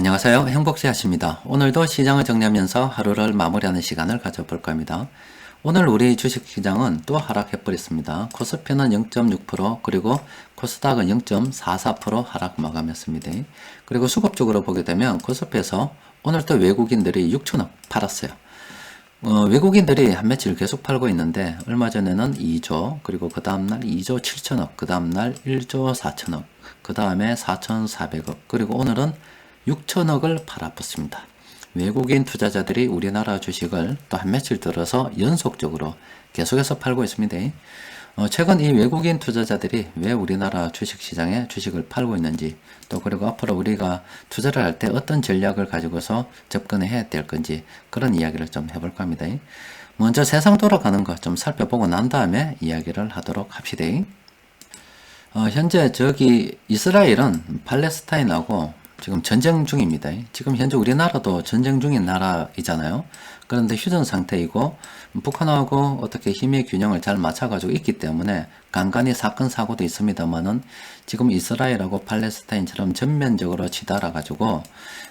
안녕하세요. 행복지하십니다. 오늘도 시장을 정리하면서 하루를 마무리하는 시간을 가져볼까 합니다. 오늘 우리 주식시장은 또 하락해버렸습니다. 코스피는 0.6% 그리고 코스닥은 0.44% 하락 마감했습니다. 그리고 수급적으로 보게 되면 코스피에서 오늘 또 외국인들이 6천억 팔았어요. 외국인들이 한 며칠 계속 팔고 있는데 얼마 전에는 2조 그리고 그 다음날 2조 7천억 그 다음날 1조 4천억 그 다음에 4,400억 그리고 오늘은 6천억을 팔아붙습니다. 외국인 투자자들이 우리나라 주식을 또 한 며칠 들어서 연속적으로 계속해서 팔고 있습니다. 최근 이 외국인 투자자들이 왜 우리나라 주식시장에 주식을 팔고 있는지 또 그리고 앞으로 우리가 투자를 할 때 어떤 전략을 가지고서 접근해야 될 건지 그런 이야기를 좀 해볼까 합니다. 먼저 세상 돌아가는 것 좀 살펴보고 난 다음에 이야기를 하도록 합시다. 현재 저기 이스라엘은 팔레스타인하고 지금 전쟁 중입니다. 지금 현재 우리나라도 전쟁 중인 나라이잖아요. 그런데 휴전 상태이고 북한하고 어떻게 힘의 균형을 잘 맞춰가지고 있기 때문에 간간히 사건 사고도 있습니다만은 지금 이스라엘하고 팔레스타인처럼 전면적으로 치달아가지고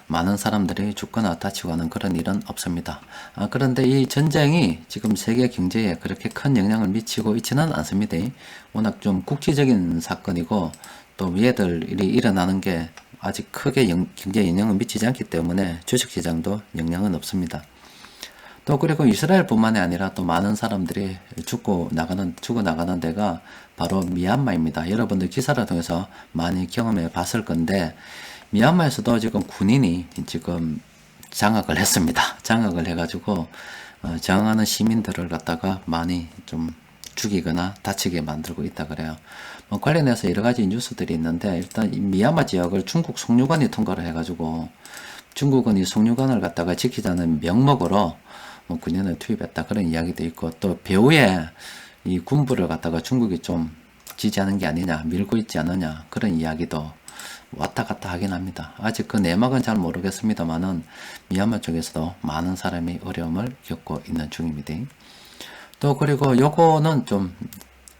많은 사람들이 죽거나 다치고 하는 그런 일은 없습니다. 그런데 이 전쟁이 지금 세계 경제에 그렇게 큰 영향을 미치고 있지는 않습니다. 워낙 좀 국지적인 사건이고 또 위에들 일이 일어나는 게 아직 크게 경제에 영향을 미치지 않기 때문에 주식시장도 영향은 없습니다. 또 그리고 이스라엘뿐만이 아니라 또 많은 사람들이 죽어나가는 데가 바로 미얀마입니다. 여러분들 기사를 통해서 많이 경험해 봤을 건데 미얀마에서도 지금 군인이 지금 장악을 했습니다. 장악을 해가지고 저항하는 시민들을 갖다가 많이 좀 죽이거나 다치게 만들고 있다 그래요. 관련해서 여러 가지 뉴스들이 있는데 일단 이 미얀마 지역을 중국 송유관이 통과를 해가지고 중국은 이 송유관을 갖다가 지키자는 명목으로 군인을 투입했다 그런 이야기도 있고 또 배후에 이 군부를 갖다가 중국이 좀 지지하는 게 아니냐 밀고 있지 않느냐 그런 이야기도 왔다 갔다 하긴 합니다. 아직 그 내막은 잘 모르겠습니다만은 미얀마 쪽에서도 많은 사람이 어려움을 겪고 있는 중입니다. 또 그리고 요거는 좀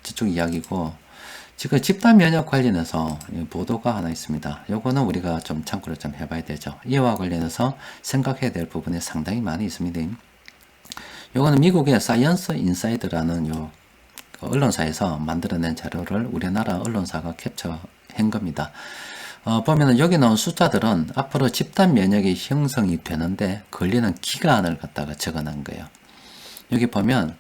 저쪽 이야기고 지금 집단 면역 관련해서 보도가 하나 있습니다. 요거는 우리가 좀 참고를 좀 해봐야 되죠. 이와 관련해서 생각해야 될 부분이 상당히 많이 있습니다. 요거는 미국의 사이언스 인사이드라는 요 언론사에서 만들어낸 자료를 우리나라 언론사가 캡처한 겁니다. 보면은 여기 나온 숫자들은 앞으로 집단 면역이 형성이 되는데 걸리는 기간을 갖다가 적어놓은 거예요. 여기 보면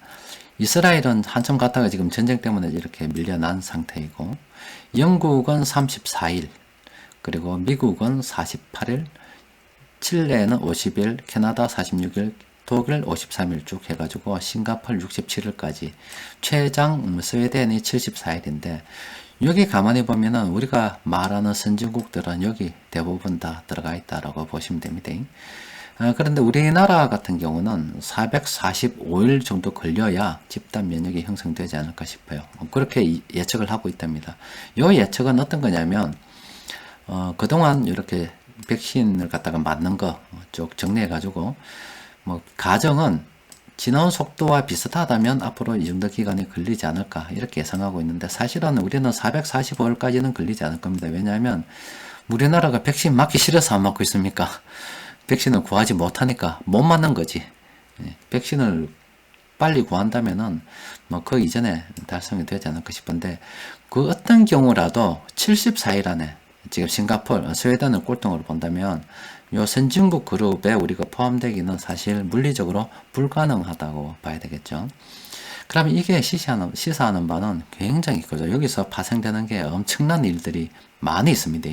이스라엘은 한참 갔다가 지금 전쟁 때문에 이렇게 밀려난 상태이고 영국은 34일 그리고 미국은 48일 칠레는 50일 캐나다 46일 독일 53일 쭉 해가지고 싱가폴 67일까지 최장 스웨덴이 74일인데 여기 가만히 보면은 우리가 말하는 선진국들은 여기 대부분 다 들어가 있다라고 보시면 됩니다. 그런데 우리나라 같은 경우는 445일 정도 걸려야 집단 면역이 형성되지 않을까 싶어요. 그렇게 예측을 하고 있답니다. 이 예측은 어떤 거냐면 그동안 이렇게 백신을 갖다가 맞는 거 쭉 정리해 가지고 가정은 지나온 속도와 비슷하다면 앞으로 이 정도 기간이 걸리지 않을까 이렇게 예상하고 있는데 사실은 우리는 445일까지는 걸리지 않을 겁니다. 왜냐하면 우리나라가 백신 맞기 싫어서 안 맞고 있습니까? 백신을 구하지 못하니까 못 맞는 거지. 백신을 빨리 구한다면은 그 이전에 달성이 되지 않을까 싶은데 그 어떤 경우라도 74일 안에 지금 싱가폴, 스웨덴을 꼴등으로 본다면 요 선진국 그룹에 우리가 포함되기는 사실 물리적으로 불가능하다고 봐야 되겠죠. 그러면 이게 시사하는 바는 굉장히 크죠. 여기서 파생되는 게 엄청난 일들이 많이 있습니다.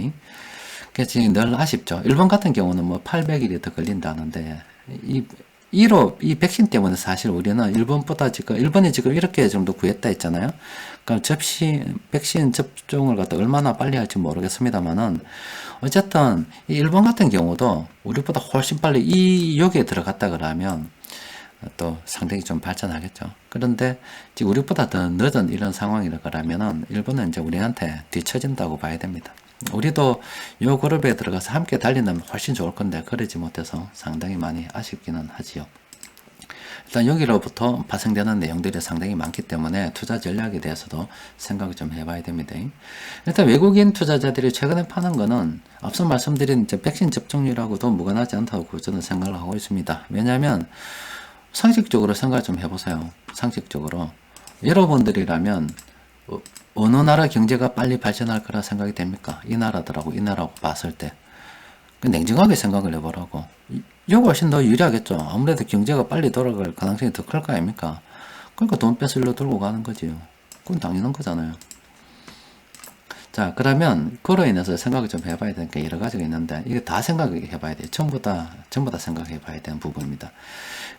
그래서 늘 아쉽죠. 일본 같은 경우는 800일이 더 걸린다는데, 이 백신 때문에 사실 우리는 일본이 지금 이렇게 정도 구했다 했잖아요. 그러니까 백신 접종을 갖다 얼마나 빨리 할지 모르겠습니다만은, 어쨌든, 이 일본 같은 경우도 우리보다 훨씬 빨리 여기에 들어갔다 그러면, 또 상당히 좀 발전하겠죠. 그런데 지금 우리보다 더 늦은 이런 상황이라 그러면은, 일본은 이제 우리한테 뒤처진다고 봐야 됩니다. 우리도 요 그룹에 들어가서 함께 달린다면 훨씬 좋을 건데 그러지 못해서 상당히 많이 아쉽기는 하지요. 일단 여기로부터 파생되는 내용들이 상당히 많기 때문에 투자 전략에 대해서도 생각을 좀 해봐야 됩니다. 일단 외국인 투자자들이 최근에 파는 거는 앞서 말씀드린 이제 백신 접종률하고도 무관하지 않다고 저는 생각을 하고 있습니다. 왜냐하면 상식적으로 생각을 좀 해보세요. 상식적으로 여러분들이라면 어느 나라 경제가 빨리 발전할 거라 생각이 됩니까? 이 나라더라고, 이 나라고 봤을 때. 냉정하게 생각을 해보라고. 이거 훨씬 더 유리하겠죠. 아무래도 경제가 빨리 돌아갈 가능성이 더 클 거 아닙니까? 그러니까 돈 뺏으려 들고 가는 거지요. 그건 당연한 거잖아요. 자, 그러면 그로 인해서 생각을 좀 해봐야 되는 게 여러 가지가 있는데 이게 다 생각해 봐야 돼요. 전부 다 생각해 봐야 되는 부분입니다.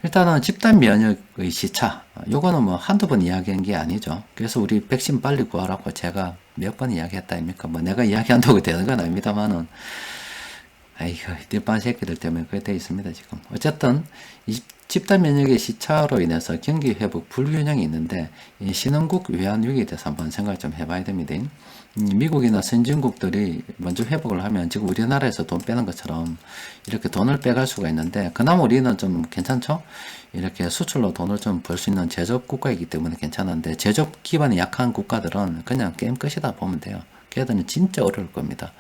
일단은 집단 면역의 시차. 요거는 뭐 한두 번 이야기한 게 아니죠. 그래서 우리 백신 빨리 구하라고 제가 몇 번 이야기했다 아닙니까? 뭐 내가 이야기한다고 되는 건 아닙니다만은 아이고, 띨반 새끼들 때문에 그렇게 돼 있습니다, 지금. 어쨌든, 이 집단 면역의 시차로 인해서 경기 회복 불균형이 있는데, 이 신흥국 외환 위기에 대해서 한번 생각을 좀 해봐야 됩니다. 미국이나 선진국들이 먼저 회복을 하면 지금 우리나라에서 돈 빼는 것처럼 이렇게 돈을 빼갈 수가 있는데, 그나마 우리는 좀 괜찮죠? 이렇게 수출로 돈을 좀 벌 수 있는 제조업 국가이기 때문에 괜찮은데, 제조업 기반이 약한 국가들은 그냥 게임 끝이다 보면 돼요. 걔들은 진짜 어려울 겁니다.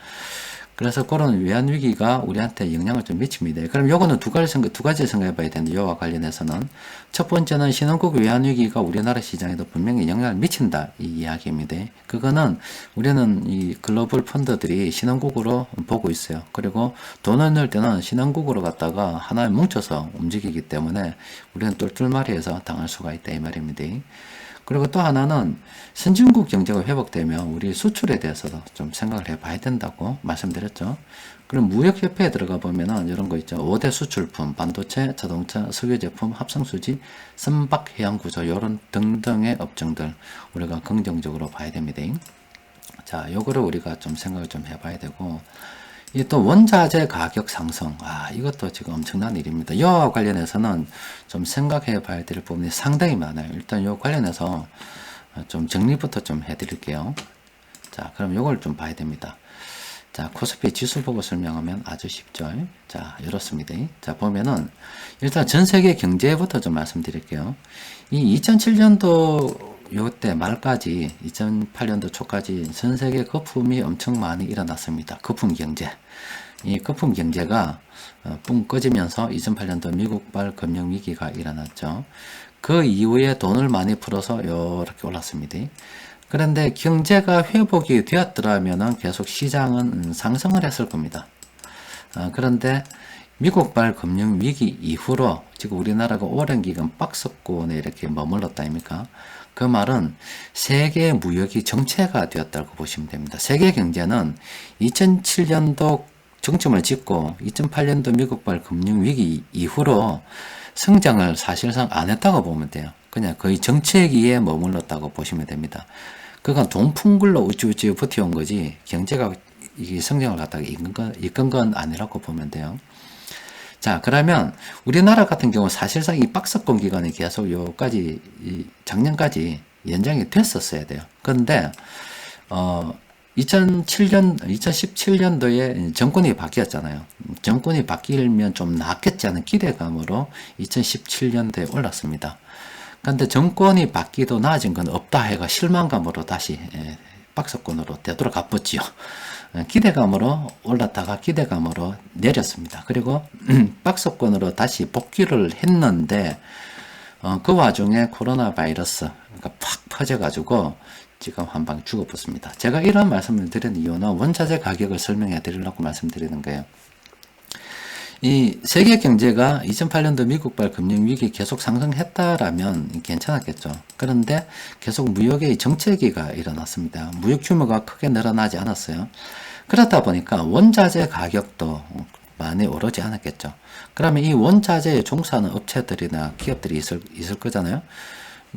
그래서 그런 외환 위기가 우리한테 영향을 좀 미칩니다. 그럼 요거는 두 가지 생각해 봐야 되는데, 요와 관련해서는. 첫 번째는 신흥국 외환 위기가 우리나라 시장에도 분명히 영향을 미친다. 이 이야기입니다. 그거는 우리는 이 글로벌 펀드들이 신흥국으로 보고 있어요. 그리고 돈을 넣을 때는 신흥국으로 갔다가 하나에 뭉쳐서 움직이기 때문에 우리는 똘똘마리에서 당할 수가 있다. 이 말입니다. 그리고 또 하나는 선진국 경제가 회복되면 우리 수출에 대해서도 좀 생각을 해봐야 된다고 말씀드렸죠. 그럼 무역협회에 들어가 보면은 이런 거 있죠. 5대 수출품, 반도체, 자동차, 석유제품, 합성수지, 선박, 해양구조 이런 등등의 업종들 우리가 긍정적으로 봐야 됩니다. 자, 요거를 우리가 좀 생각을 좀 해봐야 되고, 이 또 원자재 가격 상승. 이것도 지금 엄청난 일입니다. 이와 관련해서는 좀 생각해 봐야 될 부분이 상당히 많아요. 일단 이 관련해서 좀 정리부터 좀 해드릴게요. 자, 그럼 요걸 좀 봐야 됩니다. 자, 코스피 지수 보고 설명하면 아주 쉽죠. 자, 이렇습니다. 자, 보면은 일단 전 세계 경제부터 좀 말씀드릴게요. 이 2007년도 요때 말까지 2008년도 초까지 전 세계 거품이 엄청 많이 일어났습니다. 거품 경제. 이 거품 경제가 뿡 꺼지면서 2008년도 미국발 금융위기가 일어났죠. 그 이후에 돈을 많이 풀어서 이렇게 올랐습니다. 그런데 경제가 회복이 되었더라면 계속 시장은 상승을 했을 겁니다. 그런데 미국발 금융위기 이후로 지금 우리나라가 오랜 기간 박스권에 이렇게 머물렀다 아닙니까? 그 말은 세계 무역이 정체가 되었다고 보시면 됩니다. 세계 경제는 2007년도 정점을 찍고 2008년도 미국발 금융위기 이후로 성장을 사실상 안 했다고 보면 돼요. 그냥 거의 정체기에 머물렀다고 보시면 됩니다. 그건 돈풍글로 우쭈우쭈 버텨온 거지 경제가 이 성장을 갖다가 이끈 건 아니라고 보면 돼요. 자, 그러면 우리나라 같은 경우 사실상 이 박스권 기간이 계속 요까지 작년까지 연장이 됐었어야 돼요. 그런데 2017년도에 정권이 바뀌었잖아요. 정권이 바뀌면 좀 낫겠지 하는 기대감으로 2017년도에 올랐습니다. 그런데 정권이 바뀌도 나아진 건 없다 해가 실망감으로 다시 박스권으로 되돌아가 봤지요. 기대감으로 올랐다가 기대감으로 내렸습니다. 그리고 박스권으로 다시 복귀를 했는데 그 와중에 코로나 바이러스가 팍 퍼져가지고 지금 한 방에 죽어붙습니다. 제가 이런 말씀을 드리는 이유는 원자재 가격을 설명해 드리려고 말씀드리는 거예요. 이 세계 경제가 2008년도 미국발 금융위기 계속 상승했다라면 괜찮았겠죠. 그런데 계속 무역의 정체기가 일어났습니다. 무역 규모가 크게 늘어나지 않았어요. 그렇다 보니까 원자재 가격도 많이 오르지 않았겠죠. 그러면 이 원자재에 종사하는 업체들이나 기업들이 있을 거잖아요.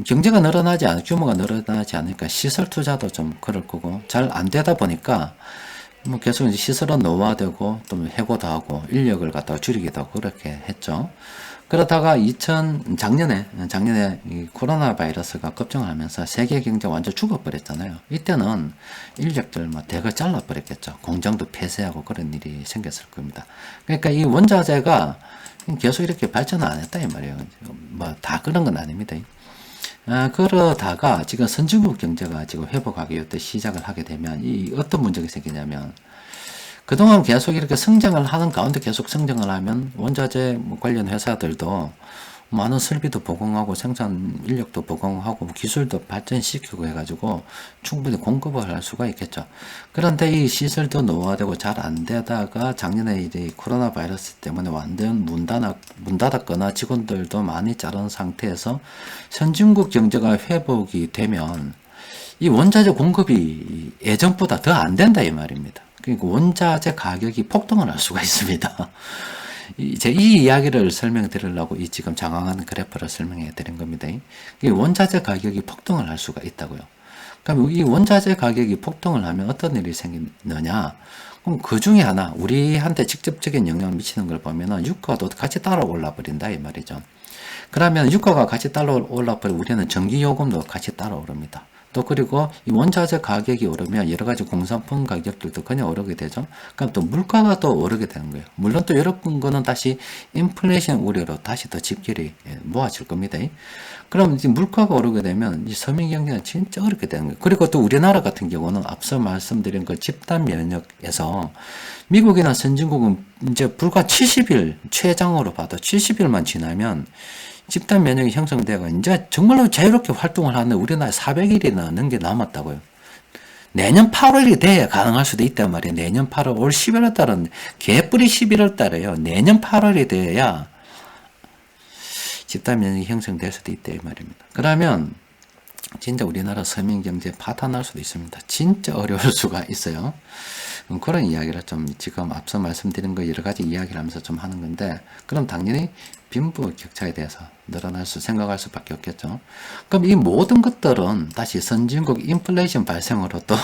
경제가 늘어나지 규모가 늘어나지 않으니까 시설 투자도 좀 그럴 거고 잘 안 되다 보니까 뭐 계속 이제 시설은 노후화되고 또 해고도 하고 인력을 갖다가 줄이기도 하고 그렇게 했죠. 그러다가 작년에 이 코로나 바이러스가 급증을 하면서 세계 경제가 완전 죽어버렸잖아요. 이때는 인력들 막 대거 잘라버렸겠죠. 공장도 폐쇄하고 그런 일이 생겼을 겁니다. 그러니까 이 원자재가 계속 이렇게 발전을 안 했다 이 말이에요. 뭐 다 그런 건 아닙니다. 그러다가 지금 선진국 경제가 지금 회복하기 위해 시작을 하게 되면 이 어떤 문제가 생기냐면 그동안 계속 이렇게 성장을 하는 가운데 계속 성장을 하면 원자재 관련 회사들도 많은 설비도 보강하고 생산 인력도 보강하고 기술도 발전시키고 해가지고 충분히 공급을 할 수가 있겠죠. 그런데 이 시설도 노후화되고 잘 안 되다가 작년에 이제 코로나 바이러스 때문에 완전 문 닫았거나 직원들도 많이 자른 상태에서 선진국 경제가 회복이 되면 이 원자재 공급이 예전보다 더 안 된다 이 말입니다. 그러니까 원자재 가격이 폭등을 할 수가 있습니다. 이제 이 이야기를 설명드리려고 이 지금 장황한 그래프를 설명해 드린 겁니다. 이 원자재 가격이 폭등을 할 수가 있다고요. 그럼 이 원자재 가격이 폭등을 하면 어떤 일이 생기느냐? 그럼 그 중에 하나, 우리한테 직접적인 영향을 미치는 걸 보면은 유가도 같이 따라 올라 버린다 이 말이죠. 그러면 유가가 같이 따라 올라 버리면 우리는 전기요금도 같이 따라 오릅니다. 또 그리고 이 원자재 가격이 오르면 여러 가지 공산품 가격들도 그냥 오르게 되죠. 그럼 또 물가가 또 오르게 되는 거예요. 물론 또 여러 거는 다시 인플레이션 우려로 다시 더 집결이 모아질 겁니다. 그럼 이제 물가가 오르게 되면 이 서민 경제는 진짜 어렵게 되는 거예요. 그리고 또 우리나라 같은 경우는 앞서 말씀드린 그 집단 면역에서 미국이나 선진국은 이제 불과 70일 최장으로 봐도 70일만 지나면 집단 면역이 형성되고 이제 정말로 자유롭게 활동을 하는데 우리나라에 400일이나 넘게 남았다고요. 내년 8월이 돼야 가능할 수도 있단 말이에요. 내년 8월, 올 11월 달은 개뿔이 11월 달에요. 내년 8월이 돼야 집단 면역이 형성될 수도 있다 이 말입니다. 그러면 진짜 우리나라 서민 경제 파탄날 수도 있습니다. 진짜 어려울 수가 있어요. 그런 이야기를 좀 지금 앞서 말씀드린 거 여러 가지 이야기를 하면서 좀 하는 건데, 그럼 당연히 빈부 격차에 대해서 생각할 수밖에 없겠죠. 그럼 이 모든 것들은 다시 선진국 인플레이션 발생으로 또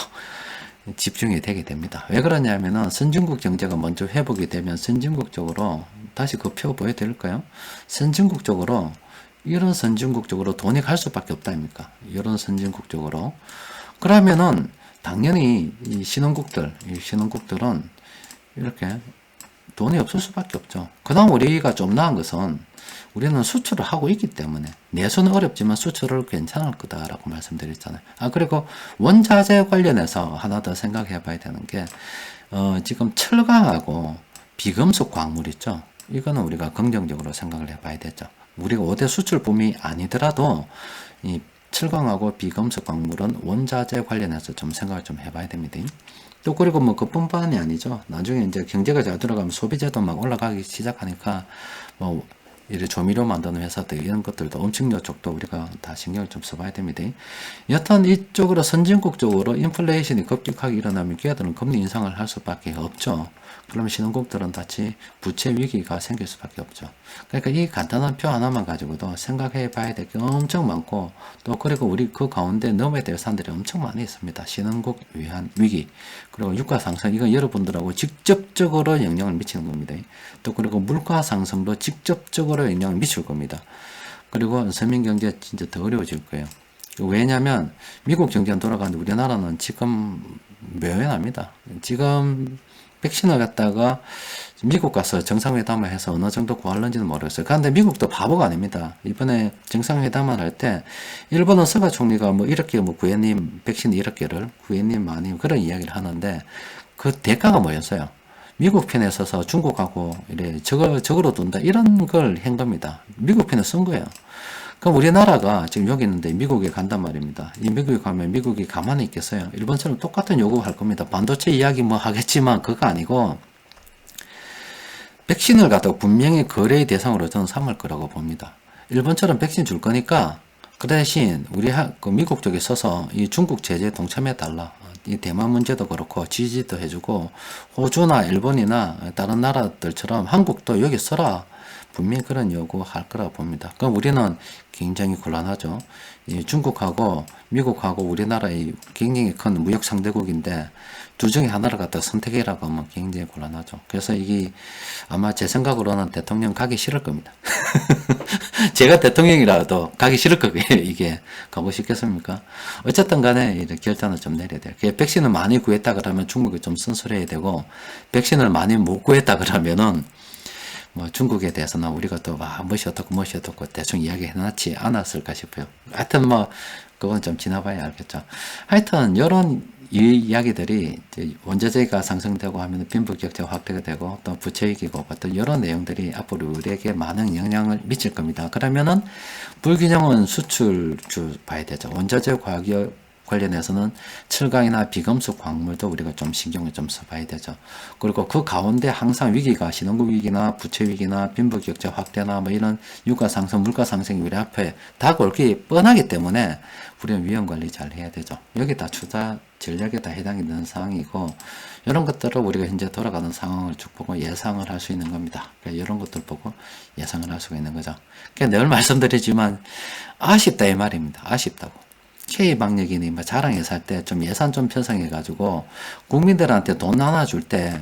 집중이 되게 됩니다. 왜 그러냐면은 선진국 경제가 먼저 회복이 되면 선진국 쪽으로 다시 그 표 보여드릴까요? 선진국 쪽으로 이런 선진국 쪽으로 돈이 갈 수밖에 없다 아닙니까? 이런 선진국 쪽으로. 그러면은 당연히 이 신흥국들은 이렇게 돈이 없을 수밖에 없죠. 그다음 우리가 좀 나은 것은 우리는 수출을 하고 있기 때문에 내수는 어렵지만 수출을 괜찮을 거다라고 말씀드렸잖아요. 그리고 원자재 관련해서 하나 더 생각해 봐야 되는 게 지금 철강하고 비금속 광물 있죠. 이거는 우리가 긍정적으로 생각을 해 봐야 되죠. 우리가 5대 수출품이 아니더라도 이 철강하고 비금속 광물은 원자재 관련해서 좀 생각을 좀 해봐야 됩니다. 또 그리고 뭐 그뿐만이 아니죠. 나중에 이제 경제가 잘 들어가면 소비재도 막 올라가기 시작하니까 뭐 이런 조미료 만드는 회사들 이런 것들도 음식료 쪽도 우리가 다 신경을 좀 써봐야 됩니다. 여튼 이쪽으로 선진국 쪽으로 인플레이션이 급격하게 일어나면 걔들은 금리 인상을 할 수밖에 없죠. 그러면 신흥국들은 다시 부채 위기가 생길 수밖에 없죠. 그러니까 이 간단한 표 하나만 가지고도 생각해 봐야 될 게 엄청 많고, 또 그리고 우리 그 가운데 넘어야 될 산들이 엄청 많이 있습니다. 신흥국 위기, 그리고 유가 상승, 이건 여러분들하고 직접적으로 영향을 미치는 겁니다. 또 그리고 물가 상승도 직접적으로 영향을 미칠 겁니다. 그리고 서민 경제 진짜 더 어려워질 거예요. 왜냐하면 미국 경제는 돌아가는데 우리나라는 지금 묘연합니다. 지금 백신을 갖다가 미국 가서 정상회담을 해서 어느 정도 구할는지는 모르겠어요. 그런데 미국도 바보가 아닙니다. 이번에 정상회담을 할 때 일본은 스가 총리가 뭐 이렇게 뭐 구해님 백신 이렇게 구해님 많이 그런 이야기를 하는데 그 대가가 뭐였어요? 미국 편에 서서 중국하고 이래 적으로 둔다 이런 걸 한 겁니다. 미국 편에 쓴 거예요. 그럼 우리나라가 지금 여기 있는데 미국에 간단 말입니다. 이 미국에 가면 미국이 가만히 있겠어요? 일본처럼 똑같은 요구할 겁니다. 반도체 이야기 뭐 하겠지만 그거 아니고 백신을 갖다가 분명히 거래의 대상으로 저는 삼을 거라고 봅니다. 일본처럼 백신 줄 거니까 그 대신 우리 그 미국 쪽에 서서 이 중국 제재에 동참해 달라. 이 대만 문제도 그렇고 지지도 해주고 호주나 일본이나 다른 나라들처럼 한국도 여기 서라. 분명히 그런 요구할 거라고 봅니다. 그럼 우리는 굉장히 곤란하죠. 이 중국하고 미국하고 우리나라의 굉장히 큰 무역 상대국인데 둘 중에 하나를 갖다 선택해라고 하면 굉장히 곤란하죠. 그래서 이게 아마 제 생각으로는 대통령 가기 싫을 겁니다. 제가 대통령이라도 가기 싫을 거예요. 이게 가고 싶겠습니까? 어쨌든 간에 결단을 좀 내려야 돼요. 백신을 많이 구했다 그러면 중국이 좀 쓴소리해야 되고, 백신을 많이 못 구했다 그러면은 뭐 중국에 대해서는 우리가 또 막 무엇이 어떻고 대충 이야기해놨지 않았을까 싶어요. 하여튼 뭐 그건 좀 지나봐야 알겠죠. 하여튼 이런 이야기들이 원자재가 상승되고 하면 빈부격차가 확대가 되고 또 부채위기고 어떤 이런 내용들이 앞으로 우리에게 많은 영향을 미칠 겁니다. 그러면은 불균형은 수출주 봐야 되죠. 원자재 가격 관련해서는 철강이나 비금속 광물도 우리가 좀 신경을 좀 써봐야 되죠. 그리고 그 가운데 항상 위기가 신흥국 위기나 부채 위기나 빈부격차 확대나 뭐 이런 유가 상승, 물가 상승이 우리 앞에 다가올 게 뻔하기 때문에 우리는 위험 관리 잘 해야 되죠. 여기 다 투자 전략에 다 해당이 되는 상황이고 이런 것들을 우리가 현재 돌아가는 상황을 쭉 보고 예상을 할 수 있는 겁니다. 그러니까 이런 것들 보고 예상을 할 수가 있는 거죠. 그러니까 늘 말씀드리지만 아쉽다 이 말입니다. 아쉽다고. K방역이니 뭐 자랑해서 할 때 좀 예산 좀 편성해가지고 국민들한테 돈 나눠줄 때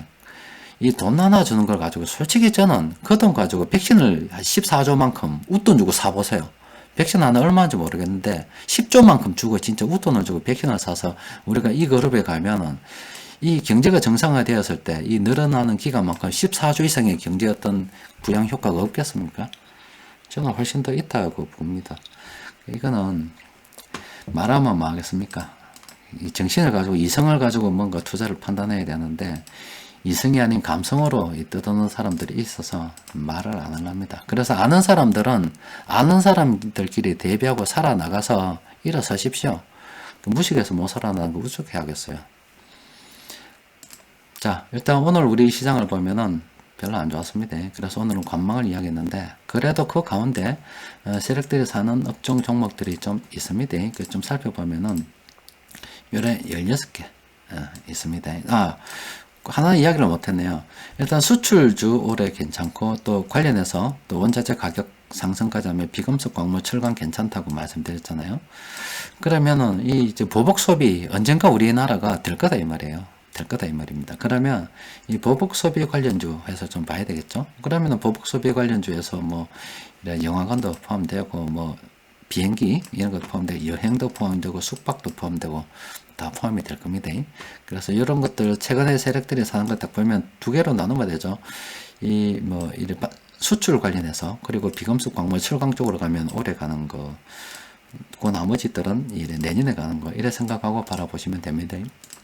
이 돈 나눠주는 걸 가지고 솔직히 저는 그 돈 가지고 백신을 14조만큼 웃돈 주고 사보세요. 백신 하나 얼마인지 모르겠는데 10조만큼 주고 진짜 웃돈을 주고 백신을 사서 우리가 이 그룹에 가면은 이 경제가 정상화되었을 때 이 늘어나는 기간만큼 14조 이상의 경제 어떤 부양 효과가 없겠습니까? 저는 훨씬 더 있다고 봅니다. 이거는 말하면 뭐 하겠습니까? 이 정신을 가지고 이성을 가지고 뭔가 투자를 판단해야 되는데 이성이 아닌 감성으로 뜨드는 사람들이 있어서 말을 안 합니다. 그래서 아는 사람들은 아는 사람들끼리 대비하고 살아나가서 일어서십시오. 무식해서 못 살아나는 거 어떻게 하겠어요? 자, 일단 오늘 우리 시장을 보면은 별로 안 좋았습니다. 그래서 오늘은 관망을 이야기했는데 그래도 그 가운데 세력들이 사는 업종 종목들이 좀 있습니다. 좀 살펴보면은 요래 16개 있습니다. 하나 이야기를 못했네요. 일단 수출주 올해 괜찮고 또 관련해서 또 원자재 가격 상승까지 하면 비금속 광물 철강 괜찮다고 말씀드렸잖아요. 그러면은 이 이제 보복 소비 언젠가 우리나라가 될 거다 이 말이에요. 될 거다 이 말입니다. 그러면 이 보복 소비 관련주 해서 좀 봐야 되겠죠. 그러면은 보복 소비 관련주에서 뭐 영화관도 포함되고 뭐 비행기 이런 것도 포함되고 여행도 포함되고 숙박도 포함되고 다 포함이 될 겁니다. 그래서 이런 것들 최근에 세력들이 사는 걸 딱 보면 두 개로 나누면 되죠. 이 뭐 이래 수출 관련해서 그리고 비금속 광물 철강 쪽으로 가면 올해 가는 거, 그 나머지들은 이래 내년에 가는 거 이래 생각하고 바라보시면 됩니다.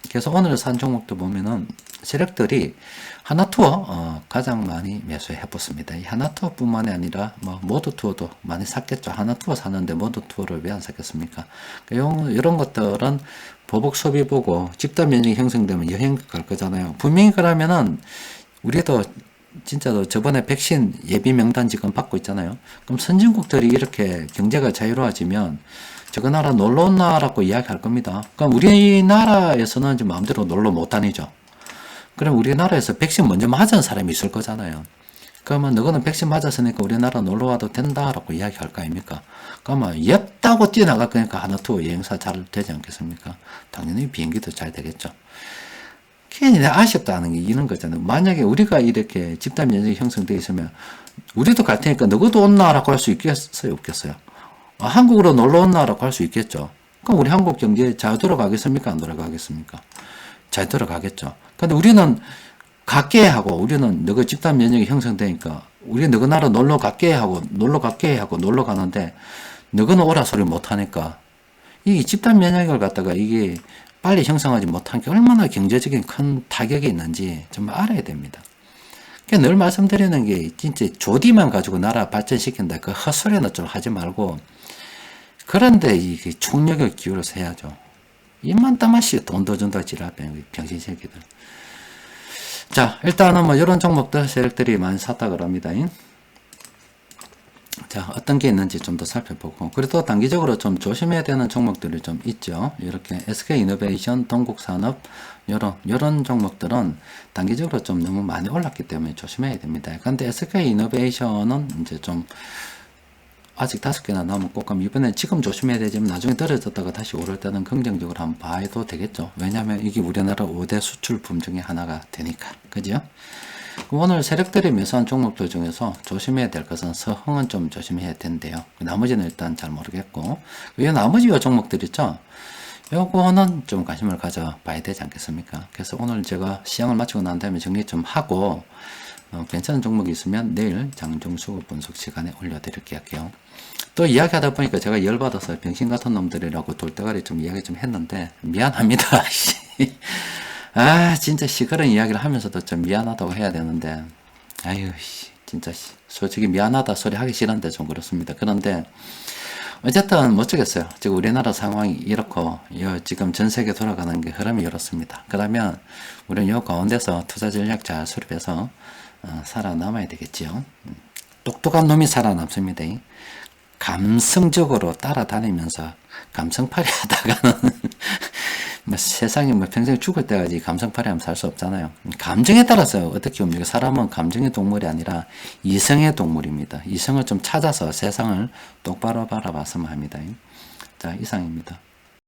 그래서 오늘 산 종목도 보면은 세력들이 하나투어 가장 많이 매수해 봤습니다. 이 하나투어뿐만이 아니라 뭐 모두투어도 많이 샀겠죠. 하나투어 사는데 모두투어를 왜 안 샀겠습니까? 이런 것들은 보복 소비 보고 집단 면역이 형성되면 여행 갈 거잖아요. 분명히 그러면은 우리도 진짜로 저번에 백신 예비 명단 지금 받고 있잖아요. 그럼 선진국들이 이렇게 경제가 자유로워지면 저거 나라 놀러 온 나라고 이야기할 겁니다. 그럼 우리나라에서는 이제 마음대로 놀러 못 다니죠. 그럼 우리나라에서 백신 먼저 맞은 사람이 있을 거잖아요. 그러면 너거는 백신 맞았으니까 우리나라 놀러 와도 된다라고 이야기할 거 아닙니까? 그러면 였다고 뛰어나갈 거니까 하나투어 여행사 잘 되지 않겠습니까? 당연히 비행기도 잘 되겠죠. 괜히 아쉽다는 게 이런 거잖아요. 만약에 우리가 이렇게 집단 면역이 형성되어 있으면 우리도 갈 테니까 너도 온나라고 할 수 있겠어요? 없겠어요? 한국으로 놀러 온나라고 할 수 있겠죠. 그럼 우리 한국 경제 잘 돌아가겠습니까? 안 돌아가겠습니까? 잘 돌아가겠죠. 근데 우리는 갈게 하고 우리는 너가 집단 면역이 형성되니까 우리 너가 나라 놀러 갈게 하고 놀러 가는데 너는 오라 소리 못 하니까 이 집단 면역을 갖다가 이게 빨리 형성하지 못한 게 얼마나 경제적인 큰 타격이 있는지 정말 알아야 됩니다. 그러니까 늘 말씀드리는 게 진짜 조디만 가지고 나라 발전시킨다. 그 헛소리는 좀 하지 말고 그런데 이게 총력을 기울여서 해야죠. 입만 따마시 돈 더 준다 지랄 병신 새끼들. 자, 일단은 뭐 이런 종목들 세력들이 많이 샀다 그럽니다. 자, 어떤 게 있는지 좀 더 살펴보고 그래도 단기적으로 좀 조심해야 되는 종목들이 좀 있죠. 이렇게 SK이노베이션, 동국산업 이런 종목들은 단기적으로 좀 너무 많이 올랐기 때문에 조심해야 됩니다. 근데 SK이노베이션은 이제 좀 아직 5개나 남았고 그럼 이번에 지금 조심해야 되지만 나중에 떨어졌다가 다시 오를 때는 긍정적으로 한번 봐도 되겠죠. 왜냐하면 이게 우리나라 5대 수출품 중에 하나가 되니까. 그죠? 오늘 세력들이 매수한 종목들 중에서 조심해야 될 것은 서흥은 좀 조심해야 된대요. 나머지는 일단 잘 모르겠고 이 나머지 종목들 있죠. 요거는 좀 관심을 가져봐야 되지 않겠습니까? 그래서 오늘 제가 시향을 마치고 난 다음에 정리 좀 하고 괜찮은 종목이 있으면 내일 장중수급 분석 시간에 올려드릴게 할게요. 또 이야기하다 보니까 제가 열받아서 병신 같은 놈들이라고 돌대가리 좀 이야기 좀 했는데 미안합니다. 아 진짜 그런 이야기를 하면서도 좀 미안하다고 해야 되는데 아유 진짜 솔직히 미안하다 소리 하기 싫은데 좀 그렇습니다. 그런데 어쨌든 못 주겠어요. 지금 우리나라 상황이 이렇고 지금 전 세계 돌아가는 게 흐름이 이렇습니다. 그러면 우리는 요 가운데서 투자 전략 잘 수립해서 살아남아야 되겠지요. 똑똑한 놈이 살아남습니다. 감성적으로 따라다니면서 감성팔이 하다가는 뭐 세상에 뭐 평생 죽을 때까지 감성팔이 하면 살 수 없잖아요. 감정에 따라서 어떻게 움직여. 사람은 감정의 동물이 아니라 이성의 동물입니다. 이성을 좀 찾아서 세상을 똑바로 바라봤으면 합니다. 자, 이상입니다.